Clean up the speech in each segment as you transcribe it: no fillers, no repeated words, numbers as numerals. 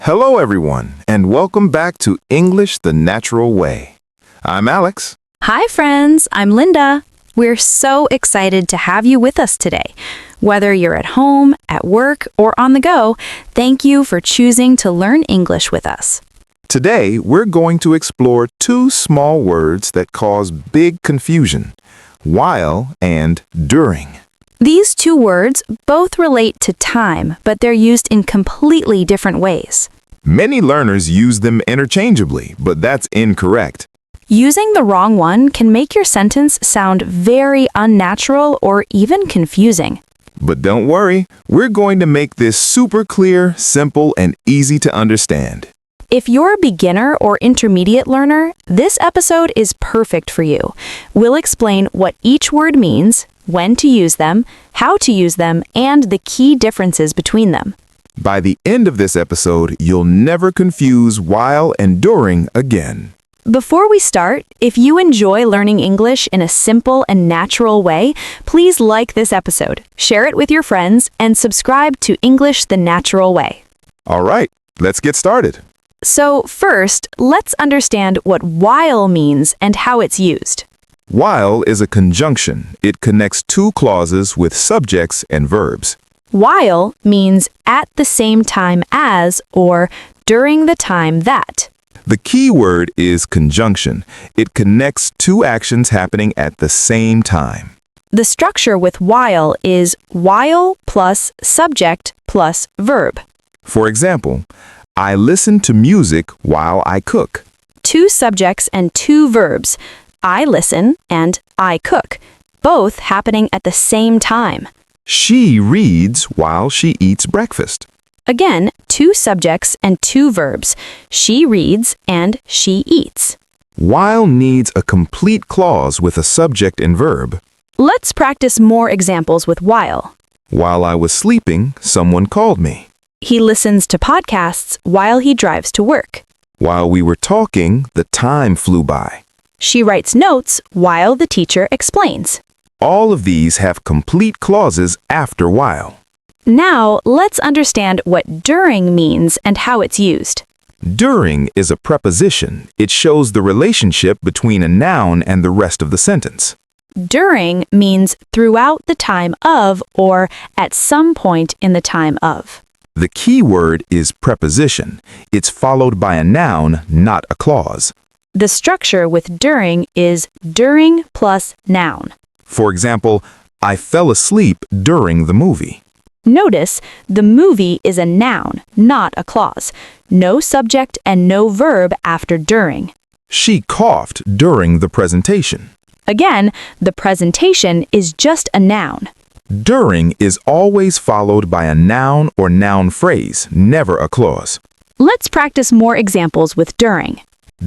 Hello, everyone, and welcome back to English the Natural Way. I'm Alex. Hi, friends. I'm Linda. We're so excited to have you with us today. Whether you're at home, at work, or on the go, thank you for choosing to learn English with us. Today, we're going to explore two small words that cause big confusion, while and during. These two words both relate to time, but they're used in completely different ways. Many learners use them interchangeably, but that's incorrect. Using the wrong one can make your sentence sound very unnatural or even confusing. But don't worry, we're going to make this super clear, simple, and easy to understand. If you're a beginner or intermediate learner, this episode is perfect for you. We'll explain what each word means, when to use them, how to use them, and the key differences between them. By the end of this episode, you'll never confuse while and during again. Before we start, if you enjoy learning English in a simple and natural way, please like this episode, share it with your friends, and subscribe to English the Natural Way. All right, let's get started. So first, let's understand what while means and how it's used. While is a conjunction. It connects two clauses with subjects and verbs. While means at the same time as or during the time that. The key word is conjunction. It connects two actions happening at the same time. The structure with while is while plus subject plus verb. For example, I listen to music while I cook. Two subjects and two verbs. I listen and I cook, both happening at the same time. She reads while she eats breakfast. Again, two subjects and two verbs. She reads and she eats. While needs a complete clause with a subject and verb. Let's practice more examples with while. While I was sleeping, someone called me. He listens to podcasts while he drives to work. While we were talking, the time flew by. She writes notes while the teacher explains. All of these have complete clauses after while. Now, let's understand what during means and how it's used. During is a preposition. It shows the relationship between a noun and the rest of the sentence. During means throughout the time of or at some point in the time of. The key word is preposition. It's followed by a noun, not a clause. The structure with during is during plus noun. For example, I fell asleep during the movie. Notice, the movie is a noun, not a clause. No subject and no verb after during. She coughed during the presentation. Again, the presentation is just a noun. During is always followed by a noun or noun phrase, never a clause. Let's practice more examples with during.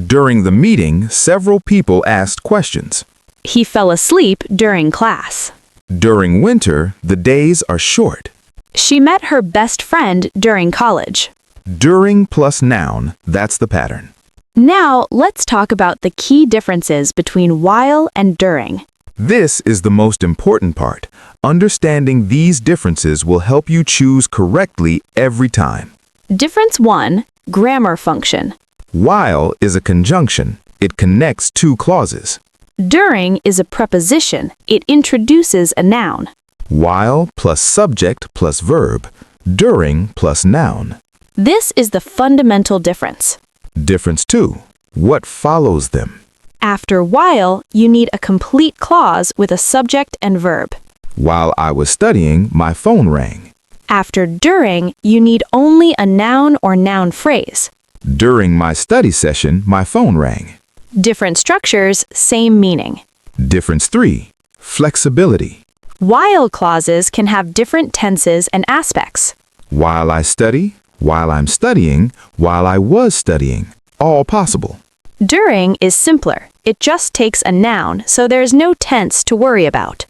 During the meeting, several people asked questions. He fell asleep during class. During winter, the days are short. She met her best friend during college. During plus noun, that's the pattern. Now, let's talk about the key differences between while and during. This is the most important part. Understanding these differences will help you choose correctly every time. Difference 1, grammar function. While is a conjunction. It connects two clauses. During is a preposition. It introduces a noun. While plus subject plus verb. During plus noun. This is the fundamental difference. Difference 2. What follows them? After while, you need a complete clause with a subject and verb. While I was studying, my phone rang. After during, you need only a noun or noun phrase. During my study session, my phone rang. Different structures, same meaning. Difference 3. Flexibility. While clauses can have different tenses and aspects. While I study, while I'm studying, while I was studying. All possible. During is simpler. It just takes a noun, so there's no tense to worry about.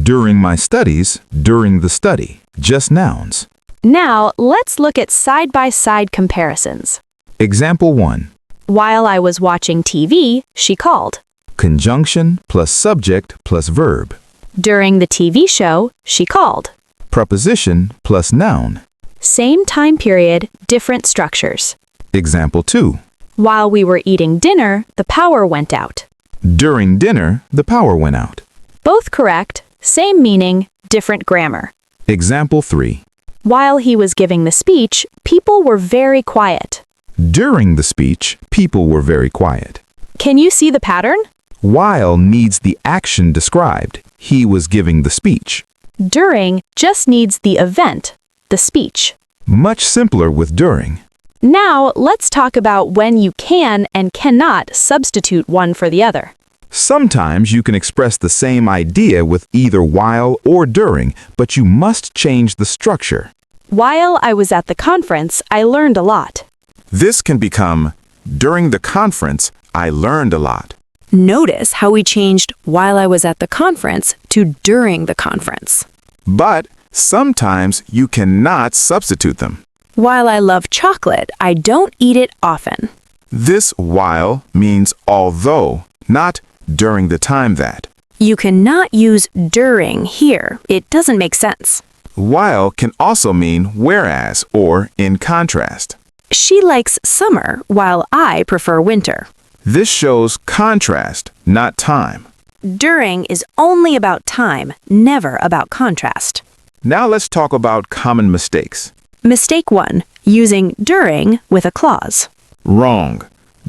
During my studies, during the study. Just nouns. Now, let's look at side-by-side comparisons. Example 1. While I was watching TV, she called. Conjunction plus subject plus verb. During the TV show, she called. Preposition plus noun. Same time period, different structures. Example 2. While we were eating dinner, the power went out. During dinner, the power went out. Both correct, same meaning, different grammar. Example 3. While he was giving the speech, people were very quiet. During the speech, people were very quiet. Can you see the pattern? While needs the action described. He was giving the speech. During just needs the event, the speech. Much simpler with during. Now, let's talk about when you can and cannot substitute one for the other. Sometimes you can express the same idea with either while or during, but you must change the structure. While I was at the conference, I learned a lot. This can become, during the conference, I learned a lot. Notice how we changed while I was at the conference to during the conference. But sometimes you cannot substitute them. While I love chocolate, I don't eat it often. This while means although, not during the time that. You cannot use during here. It doesn't make sense. While can also mean whereas or in contrast. She likes summer, while I prefer winter. This shows contrast, not time. During is only about time, never about contrast. Now let's talk about common mistakes. Mistake 1, using during with a clause. Wrong.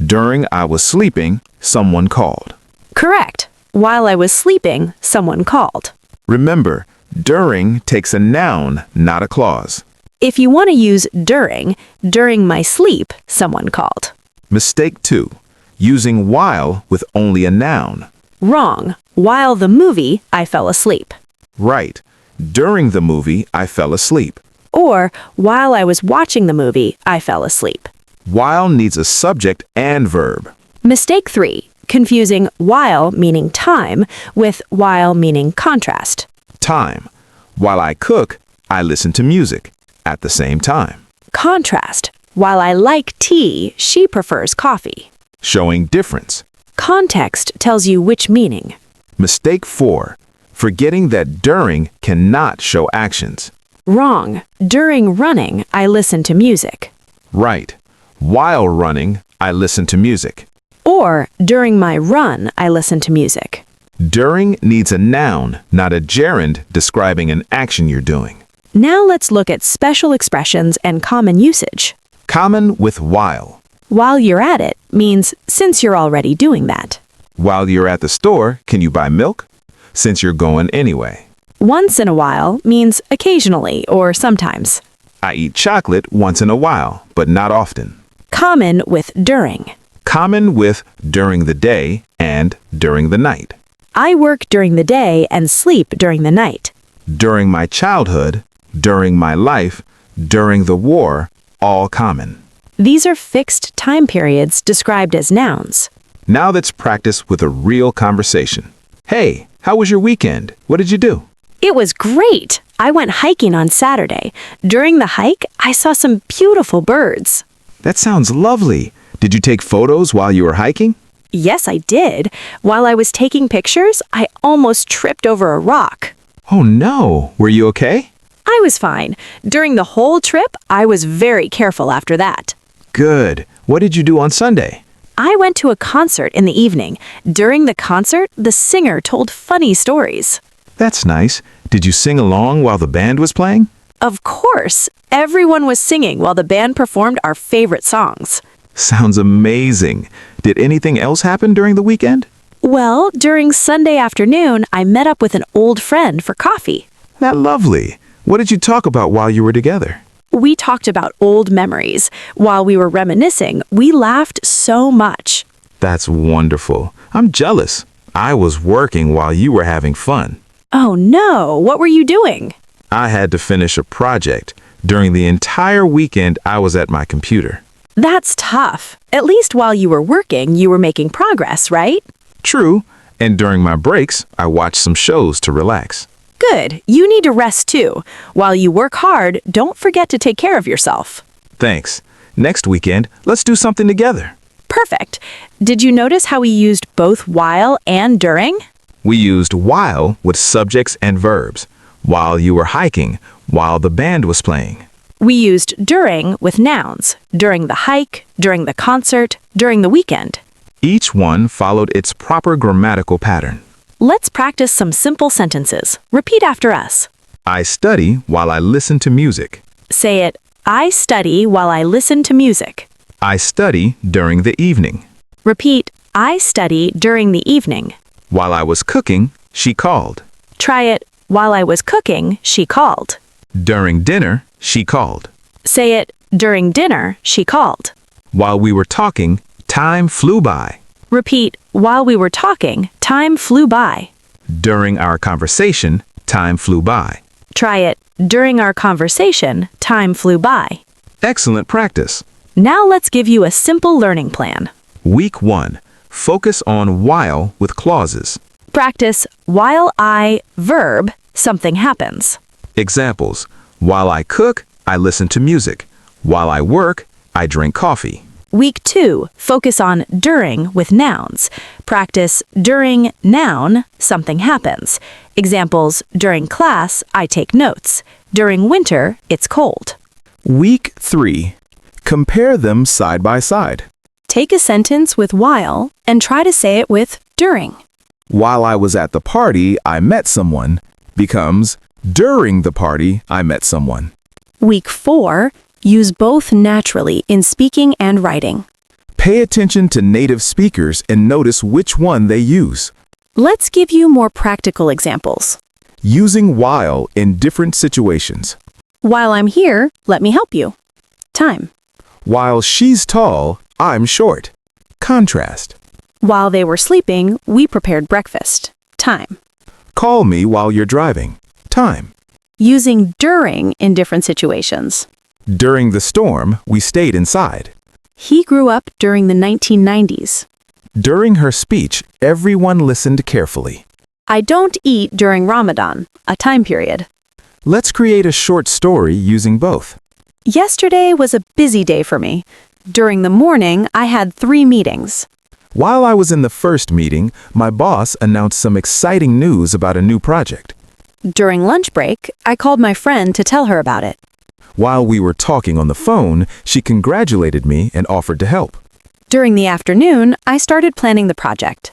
During I was sleeping, someone called. Correct. While I was sleeping, someone called. Remember, during takes a noun, not a clause. If you want to use during my sleep, someone called. Mistake 2. Using while with only a noun. Wrong. While the movie, I fell asleep. Right. During the movie, I fell asleep. Or, while I was watching the movie, I fell asleep. While needs a subject and verb. Mistake 3. Confusing while meaning time with while meaning contrast. Time. While I cook, I listen to music at the same time. Contrast. While I like tea, she prefers coffee. Showing difference. Context tells you which meaning. Mistake 4. Forgetting that during cannot show actions. Wrong. During running, I listen to music. Right. While running, I listen to music. Or, during my run, I listen to music. During needs a noun, not a gerund describing an action you're doing. Now let's look at special expressions and common usage. Common with while. While you're at it means since you're already doing that. While you're at the store, can you buy milk? Since you're going anyway. Once in a while means occasionally or sometimes. I eat chocolate once in a while, but not often. Common with during. Common with during the day and during the night. I work during the day and sleep during the night. During my childhood, during my life, during the war, all common. These are fixed time periods described as nouns. Now let's practice with a real conversation. Hey, how was your weekend? What did you do? It was great. I went hiking on Saturday. During the hike, I saw some beautiful birds. That sounds lovely. Did you take photos while you were hiking? Yes, I did. While I was taking pictures, I almost tripped over a rock. Oh no, were you okay? I was fine. During the whole trip, I was very careful after that. Good. What did you do on Sunday? I went to a concert in the evening. During the concert, the singer told funny stories. That's nice. Did you sing along while the band was playing? Of course. Everyone was singing while the band performed our favorite songs. Sounds amazing. Did anything else happen during the weekend? Well, during Sunday afternoon, I met up with an old friend for coffee. That lovely. What did you talk about while you were together? We talked about old memories. While we were reminiscing, we laughed so much. That's wonderful. I'm jealous. I was working while you were having fun. Oh no, what were you doing? I had to finish a project. During the entire weekend, I was at my computer. That's tough. At least while you were working, you were making progress, right? True. And during my breaks, I watched some shows to relax. Good. You need to rest too. While you work hard, don't forget to take care of yourself. Thanks. Next weekend, let's do something together. Perfect. Did you notice how we used both while and during? We used while with subjects and verbs. While you were hiking, while the band was playing. We used during with nouns, during the hike, during the concert, during the weekend. Each one followed its proper grammatical pattern. Let's practice some simple sentences. Repeat after us. I study while I listen to music. Say it, I study while I listen to music. I study during the evening. Repeat, I study during the evening. While I was cooking, she called. Try it, while I was cooking, she called. During dinner, she called. Say it, during dinner, she called. While we were talking, time flew by. Repeat, while we were talking, time flew by. During our conversation, time flew by. Try it, during our conversation, time flew by. Excellent practice. Now let's give you a simple learning plan. Week 1. Focus on while with clauses. Practice while I, verb, something happens. Examples. While I cook, I listen to music. While I work, I drink coffee. Week 2, focus on during with nouns. Practice during noun, something happens. Examples, during class, I take notes. During winter, it's cold. Week 3. Compare them side by side. Take a sentence with while and try to say it with during. While I was at the party, I met someone becomes during the party, I met someone. Week 4, use both naturally in speaking and writing. Pay attention to native speakers and notice which one they use. Let's give you more practical examples. Using while in different situations. While I'm here, let me help you. Time. While she's tall, I'm short. Contrast. While they were sleeping, we prepared breakfast. Time. Call me while you're driving. Time. Using during in different situations. During the storm, we stayed inside. He grew up during the 1990s. During her speech, everyone listened carefully. I don't eat during Ramadan, a time period. Let's create a short story using both. Yesterday was a busy day for me. During the morning, I had 3 meetings. While I was in the first meeting, my boss announced some exciting news about a new project. During lunch break, I called my friend to tell her about it. While we were talking on the phone, she congratulated me and offered to help. During the afternoon, I started planning the project.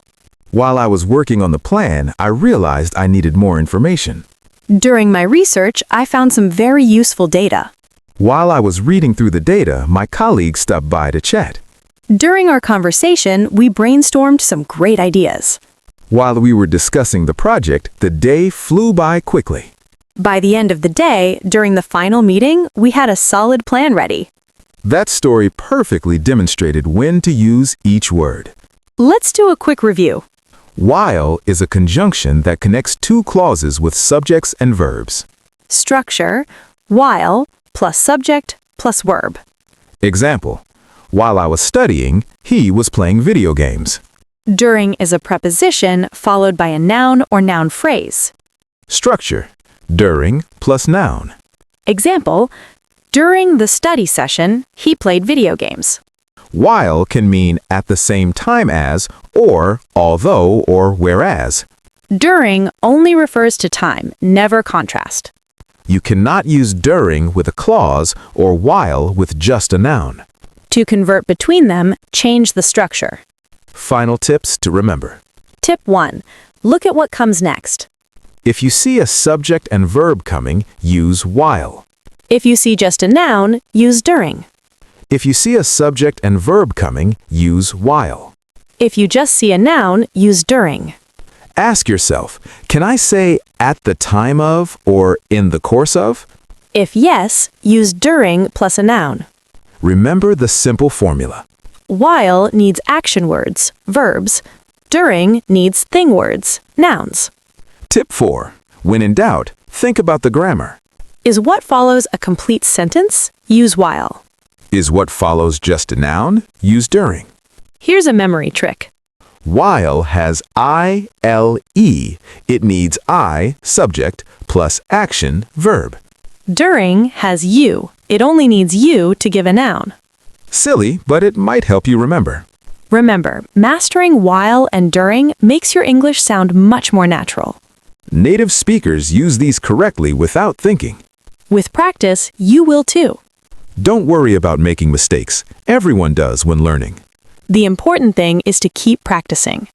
While I was working on the plan, I realized I needed more information. During my research, I found some very useful data. While I was reading through the data, my colleague stopped by to chat. During our conversation, we brainstormed some great ideas. While we were discussing the project, the day flew by quickly. By the end of the day, during the final meeting, we had a solid plan ready. That story perfectly demonstrated when to use each word. Let's do a quick review. While is a conjunction that connects 2 clauses with subjects and verbs. Structure, while plus subject plus verb. Example, while I was studying, he was playing video games. During is a preposition followed by a noun or noun phrase. Structure, during plus noun. Example, during the study session, he played video games. While can mean at the same time as, or although, or whereas. During only refers to time, never contrast. You cannot use during with a clause or while with just a noun. To convert between them, change the structure. Final tips to remember. Tip 1. Look at what comes next. If you see a subject and verb coming, use while. If you see just a noun, use during. If you see a subject and verb coming, use while. If you just see a noun, use during. Ask yourself, can I say at the time of or in the course of? If yes, use during plus a noun. Remember the simple formula. While needs action words, verbs. During needs thing words, nouns. Tip 4. When in doubt, think about the grammar. Is what follows a complete sentence? Use while. Is what follows just a noun? Use during. Here's a memory trick. While has I-L-E. It needs I, subject, plus action, verb. During has you. It only needs you to give a noun. Silly, but it might help you remember. Remember, mastering while and during makes your English sound much more natural. Native speakers use these correctly without thinking. With practice, you will too. Don't worry about making mistakes. Everyone does when learning. The important thing is to keep practicing.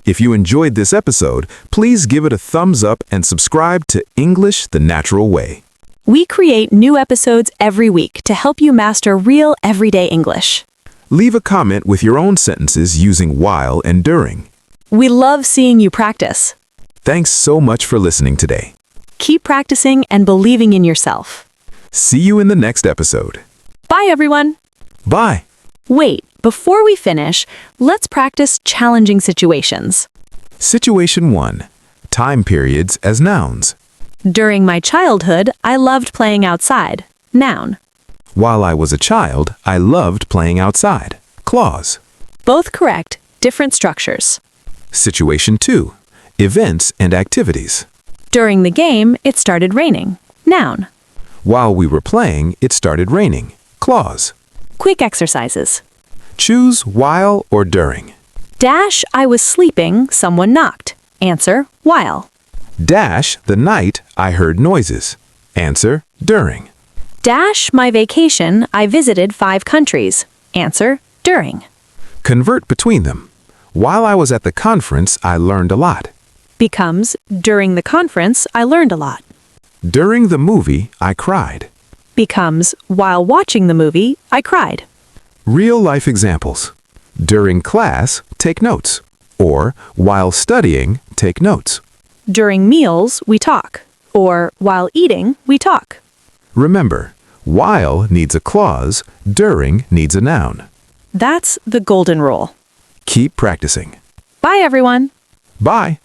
If you enjoyed this episode, please give it a thumbs up and subscribe to English the Natural Way. We create new episodes every week to help you master real everyday English. Leave a comment with your own sentences using while and during. We love seeing you practice. Thanks so much for listening today. Keep practicing and believing in yourself. See you in the next episode. Bye, everyone. Bye. Wait, before we finish, let's practice challenging situations. Situation 1. Time periods as nouns. During my childhood, I loved playing outside. Noun. While I was a child, I loved playing outside. Clause. Both correct, different structures. Situation 2. Events and activities. During the game, it started raining. Noun. While we were playing, it started raining. Clause. Quick exercises. Choose while or during. Dash, I was sleeping, someone knocked. Answer, while. Dash, the night I heard noises. Answer, during. Dash, my vacation, I visited 5 countries. Answer, during. Convert between them. While I was at the conference, I learned a lot. Becomes, during the conference, I learned a lot. During the movie, I cried. Becomes, while watching the movie, I cried. Real-life examples. During class, take notes. Or, while studying, take notes. During meals, we talk. Or, while eating, we talk. Remember, while needs a clause, during needs a noun. That's the golden rule. Keep practicing. Bye, everyone. Bye.